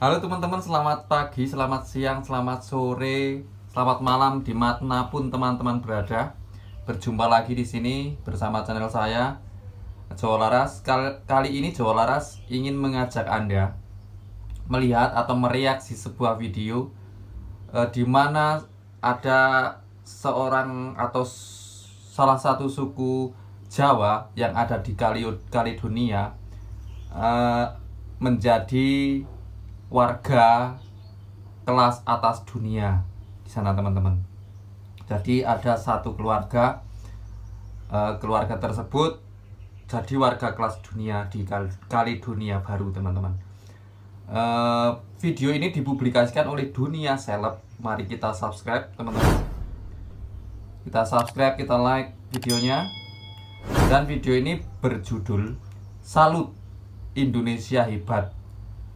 Halo teman-teman, selamat pagi, selamat siang, selamat sore, selamat malam dimanapun teman-teman berada. Berjumpa lagi di sini bersama channel saya, Jawa Laras. Kali ini Jawa Laras ingin mengajak Anda melihat atau mereaksi sebuah video di mana ada seorang atau salah satu suku Jawa yang ada di Kaledonia menjadi warga kelas atas dunia di sana, teman-teman. Jadi ada satu keluarga, keluarga tersebut jadi warga kelas dunia di Kaledonia Baru, teman-teman. Video ini dipublikasikan oleh Dunia Seleb. Mari kita subscribe, teman-teman. Kita subscribe, kita like videonya. Dan video ini berjudul Salut Indonesia Hebat,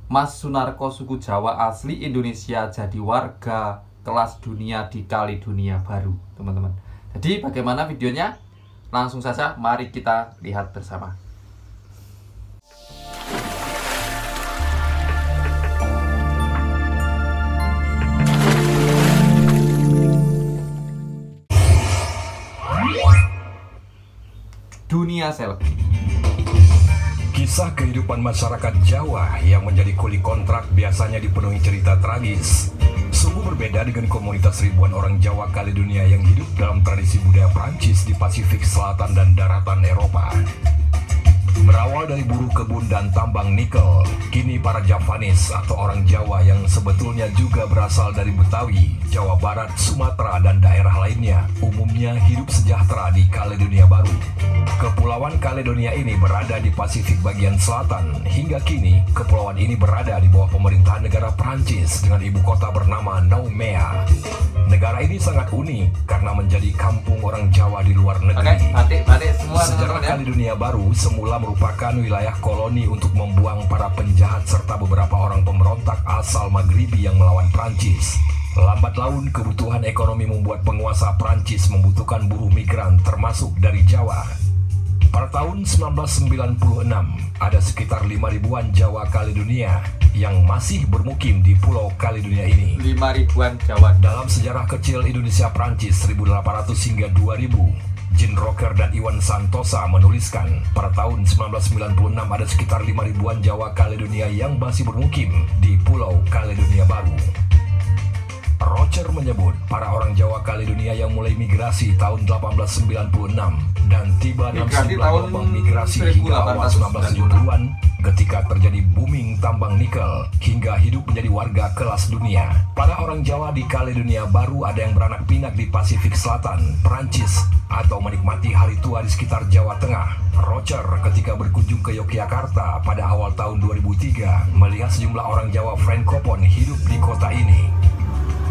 Mas Sunarko suku Jawa asli Indonesia jadi warga kelas dunia di Kaledonia Baru, teman-teman. Jadi bagaimana videonya? Langsung saja mari kita lihat bersama. Dunia Seleb. Kisah kehidupan masyarakat Jawa yang menjadi kuli kontrak biasanya dipenuhi cerita tragis. Sungguh berbeda dengan komunitas ribuan orang Jawa Kaledonia yang hidup dalam tradisi budaya Prancis di Pasifik Selatan dan daratan Eropa. Berawal dari buruh kebun dan tambang nikel, kini para Javanis atau orang Jawa yang sebetulnya juga berasal dari Betawi, Jawa Barat, Sumatera, dan daerah lainnya umumnya hidup sejahtera di Kaledonia Baru. Kepulauan Kaledonia ini berada di Pasifik bagian selatan. Hingga kini, kepulauan ini berada di bawah pemerintahan negara Prancis dengan ibu kota bernama Nouméa. Negara ini sangat unik karena menjadi kampung orang Jawa di luar negeri. Sejarah Kaledonia Baru semula merupakan wilayah koloni untuk membuang para penjahat serta beberapa orang pemberontak asal Maghribi yang melawan Prancis. Lambat laun, kebutuhan ekonomi membuat penguasa Prancis membutuhkan buruh migran termasuk dari Jawa. Pada tahun 1996, ada sekitar 5.000-an Jawa Kaledonia yang masih bermukim di Pulau Kaledonia ini. 5.000-an Jawa. Dalam sejarah kecil Indonesia Prancis 1800 hingga 2000, Jean Rocker dan Iwan Santosa menuliskan pada tahun 1996 ada sekitar 5.000-an Jawa Kaledonia yang masih bermukim di Pulau Kaledonia Baru. Rocher menyebut para orang Jawa Kaledonia yang mulai migrasi tahun 1896 dan tiba dalam sejumlah gelombang migrasi hingga awal 1970-an ketika terjadi booming tambang nikel hingga hidup menjadi warga kelas dunia. Para orang Jawa di Kaledonia Baru ada yang beranak pinak di Pasifik Selatan, Prancis, atau menikmati hari tua di sekitar Jawa Tengah. Rocher ketika berkunjung ke Yogyakarta pada awal tahun 2003 melihat sejumlah orang Jawa Frankophone hidup di kota ini.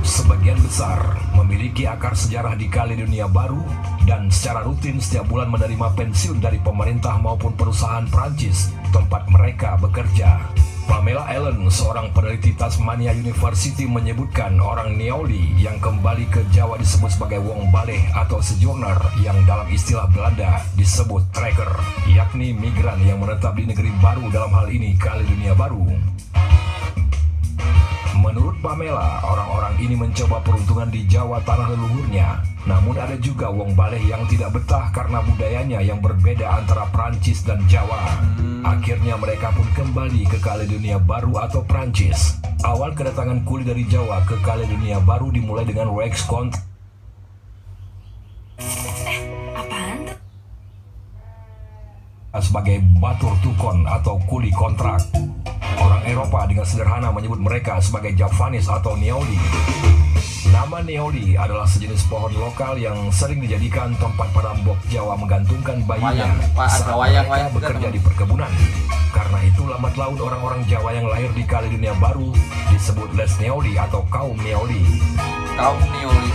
Sebagian besar memiliki akar sejarah di Kaledonia Baru dan secara rutin setiap bulan menerima pensiun dari pemerintah maupun perusahaan Prancis tempat mereka bekerja. Pamela Allen, seorang peneliti Tasmania University, menyebutkan orang Niauli yang kembali ke Jawa disebut sebagai Wong Baleh atau sojourner yang dalam istilah Belanda disebut trekker, yakni migran yang menetap di negeri baru, dalam hal ini Kaledonia Baru. Menurut Pamela, orang-orang ini mencoba peruntungan di Jawa tanah leluhurnya. Namun ada juga Wong Baleh yang tidak betah karena budayanya yang berbeda antara Prancis dan Jawa. Akhirnya mereka pun kembali ke Kaledonia Baru atau Prancis. Awal kedatangan kuli dari Jawa ke Kaledonia Baru dimulai dengan Rex Kontrak sebagai batur tukon atau kuli kontrak. Orang Eropa dengan sederhana menyebut mereka sebagai Javanis atau Niauli. Nama Niauli adalah sejenis pohon lokal yang sering dijadikan tempat para mbok Jawa menggantungkan bayinya saat mereka bekerja di perkebunan. Karena itu lambat laun orang-orang Jawa yang lahir di Kaledonia Baru disebut Les Niauli atau kaum Niauli. Kaum Niauli.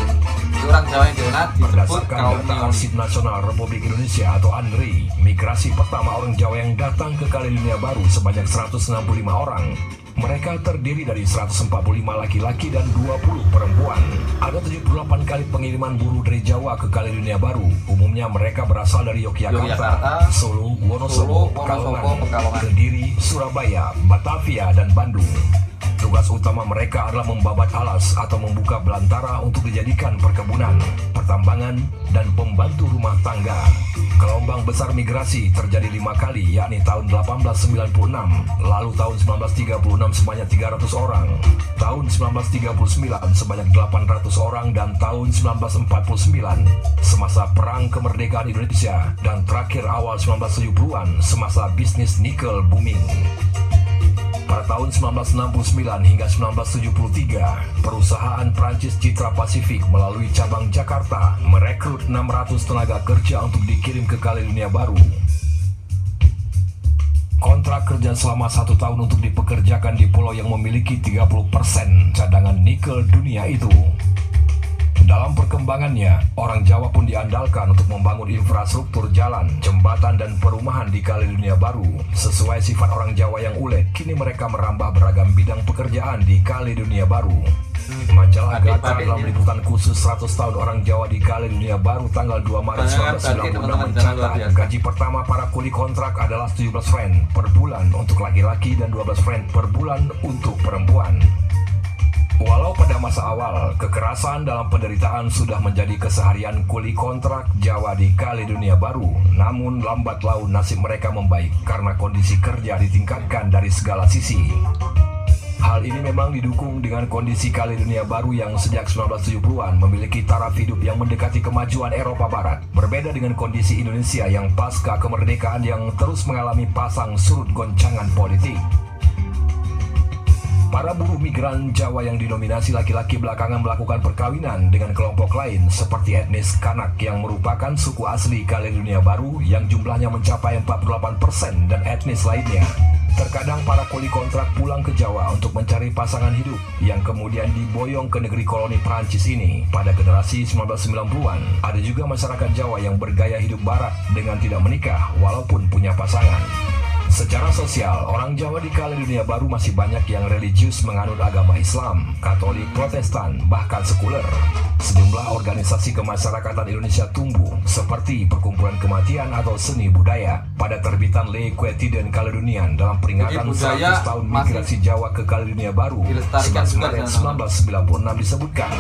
Orang Jawa yang disebut berdasarkan kaum data Arsip Nasional Republik Indonesia atau ANRI, migrasi pertama orang Jawa yang datang ke Kaledonia Baru sebanyak 165 orang. Mereka terdiri dari 145 laki-laki dan 20 perempuan. Ada 78 kali pengiriman buruh dari Jawa ke Kaledonia Baru. Umumnya mereka berasal dari Yogyakarta, Solo, Wonosobo, Pekalongan, Kediri, Surabaya, Batavia, dan Bandung. Tugas utama mereka adalah membabat alas atau membuka belantara untuk dijadikan perkebunan, pertambangan, dan pembantu rumah tangga. Gelombang besar migrasi terjadi 5 kali, yakni tahun 1896, lalu tahun 1936 sebanyak 300 orang, tahun 1939 sebanyak 800 orang, dan tahun 1949 semasa Perang Kemerdekaan Indonesia, dan terakhir awal 1970-an semasa bisnis nikel booming. Pada tahun 1969 hingga 1973, perusahaan Prancis Citra Pasifik melalui cabang Jakarta merekrut 600 tenaga kerja untuk dikirim ke Kaledonia Baru. Kontrak kerja selama 1 tahun untuk dipekerjakan di pulau yang memiliki 30% cadangan nikel dunia itu. Dalam perkembangannya, orang Jawa pun diandalkan untuk membangun infrastruktur jalan, jembatan, dan perumahan di Kaledonia Baru. Sesuai sifat orang Jawa yang ulet, kini mereka merambah beragam bidang pekerjaan di Kaledonia Baru. Majalah Gatra dalam liputan khusus 100 tahun orang Jawa di Kaledonia Baru tanggal 2 Maret 1996 mencatat gaji pertama para kuli kontrak adalah 17 Rand per bulan untuk laki-laki dan 12 Rand per bulan untuk perempuan. Walau pada masa awal, kekerasan dalam penderitaan sudah menjadi keseharian kuli kontrak Jawa di Kaledonia Baru, namun lambat laun nasib mereka membaik karena kondisi kerja ditingkatkan dari segala sisi. Hal ini memang didukung dengan kondisi Kaledonia Baru yang sejak 1970-an memiliki taraf hidup yang mendekati kemajuan Eropa Barat, berbeda dengan kondisi Indonesia yang pasca kemerdekaan yang terus mengalami pasang surut goncangan politik. Para buruh migran Jawa yang dinominasi laki-laki belakangan melakukan perkawinan dengan kelompok lain seperti etnis Kanak yang merupakan suku asli Kaledonia Baru yang jumlahnya mencapai 48% dan etnis lainnya. Terkadang para kuli kontrak pulang ke Jawa untuk mencari pasangan hidup yang kemudian diboyong ke negeri koloni Prancis ini. Pada generasi 1990-an, ada juga masyarakat Jawa yang bergaya hidup barat dengan tidak menikah walaupun punya pasangan. Secara sosial, orang Jawa di Kaledonia Baru masih banyak yang religius menganut agama Islam, Katolik, Protestan, bahkan sekuler. Sejumlah organisasi kemasyarakatan Indonesia tumbuh, seperti Perkumpulan Kematian atau Seni Budaya, pada terbitan Le Quotidien Caledonian dalam peringatan 100 tahun migrasi Jawa ke Kaledonia Baru, 11 Maret 1996 disebutkan,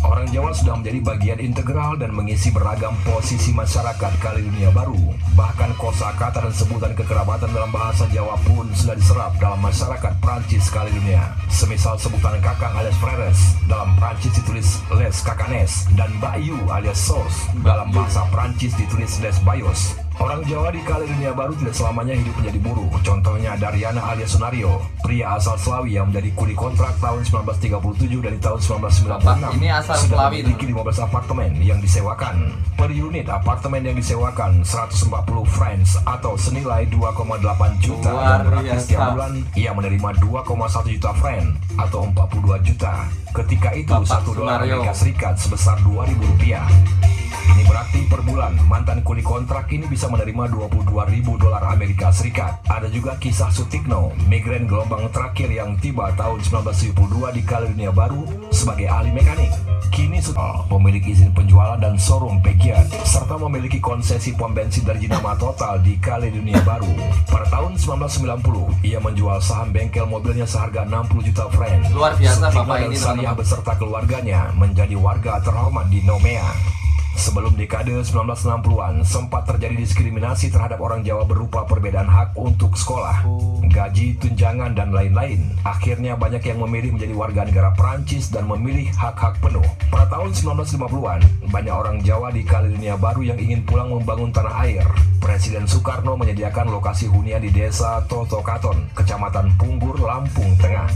orang Jawa sudah menjadi bagian integral dan mengisi beragam posisi masyarakat Kaledonia Baru. Bahkan kosakata dan sebutan kekerabatan dalam bahasa Jawa pun sudah diserap dalam masyarakat Prancis Kaledonia. Semisal sebutan kakang alias freres, dalam Prancis ditulis les kakanes, dan bayu alias sos, dalam bahasa Prancis ditulis les bayos. Orang Jawa di Kaledonia Baru tidak selamanya hidup menjadi buruh. Contohnya Dariana alias Sunario, pria asal Slawi yang menjadi kuli kontrak tahun 1937 dan di tahun 1996 ini asal sudah Slawi memiliki 15 apartemen yang disewakan. Per unit apartemen yang disewakan 140 francs atau senilai 2,8 juta, dan gratis setiap bulan ia menerima 2,1 juta franc atau 42 juta. Ketika itu $1 Amerika Serikat sebesar Rp2.000. Ini berarti per bulan mantan kuli kontrak ini bisa menerima $22.000 Amerika Serikat. Ada juga kisah Sutikno, migran gelombang terakhir yang tiba tahun 1972 di Kaledonia Baru sebagai ahli mekanik. Kini sudah pemilik izin penjualan dan showroom Pegiat, serta memiliki konsesi pom bensin dari Jinama Total di Kaledonia Baru. Pada tahun 1990, ia menjual saham bengkel mobilnya seharga 60 juta franc. Luar biasa Sutikno Bapak dan ini, Salia teman-teman. beserta keluarganya menjadi warga terhormat di Nomea. Sebelum dekade 1960-an, sempat terjadi diskriminasi terhadap orang Jawa berupa perbedaan hak untuk sekolah, gaji, tunjangan, dan lain-lain. Akhirnya banyak yang memilih menjadi warga negara Prancis dan memilih hak-hak penuh. Pada tahun 1950-an, banyak orang Jawa di Kaledonia Baru yang ingin pulang membangun tanah air. Presiden Soekarno menyediakan lokasi hunian di desa Totokaton, Kecamatan Punggur, Lampung Tengah.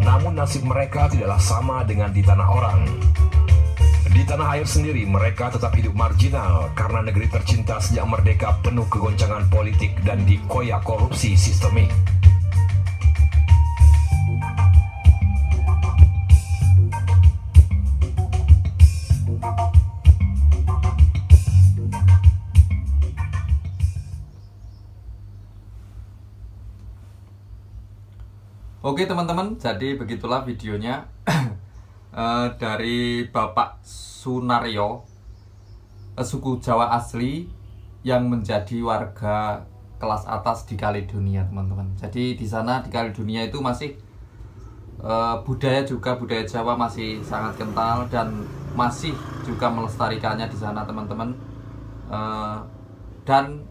Namun nasib mereka tidaklah sama dengan di tanah orang. Di tanah air sendiri, mereka tetap hidup marginal karena negeri tercinta sejak merdeka penuh kegoncangan politik dan dikoyak korupsi sistemik. Oke teman-teman, jadi begitulah videonya dari Bapak Sunario, suku Jawa asli yang menjadi warga kelas atas di Kaledonia, teman-teman. Jadi di sana di Kaledonia itu masih budaya Jawa masih sangat kental dan masih juga melestarikannya di sana teman-teman. Dan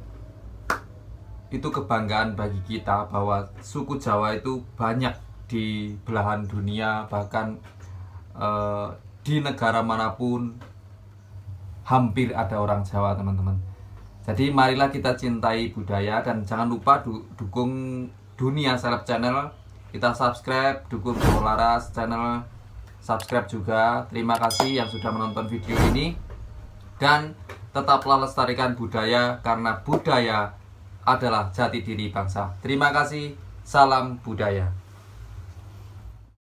itu kebanggaan bagi kita bahwa suku Jawa itu banyak di belahan dunia, bahkan di negara manapun hampir ada orang Jawa teman-teman. Jadi marilah kita cintai budaya dan jangan lupa dukung Dunia Seleb Channel. Kita subscribe, dukung Jawa Laras Channel, subscribe juga. Terima kasih yang sudah menonton video ini. Dan tetaplah lestarikan budaya, karena budaya adalah jati diri bangsa. Terima kasih, salam budaya.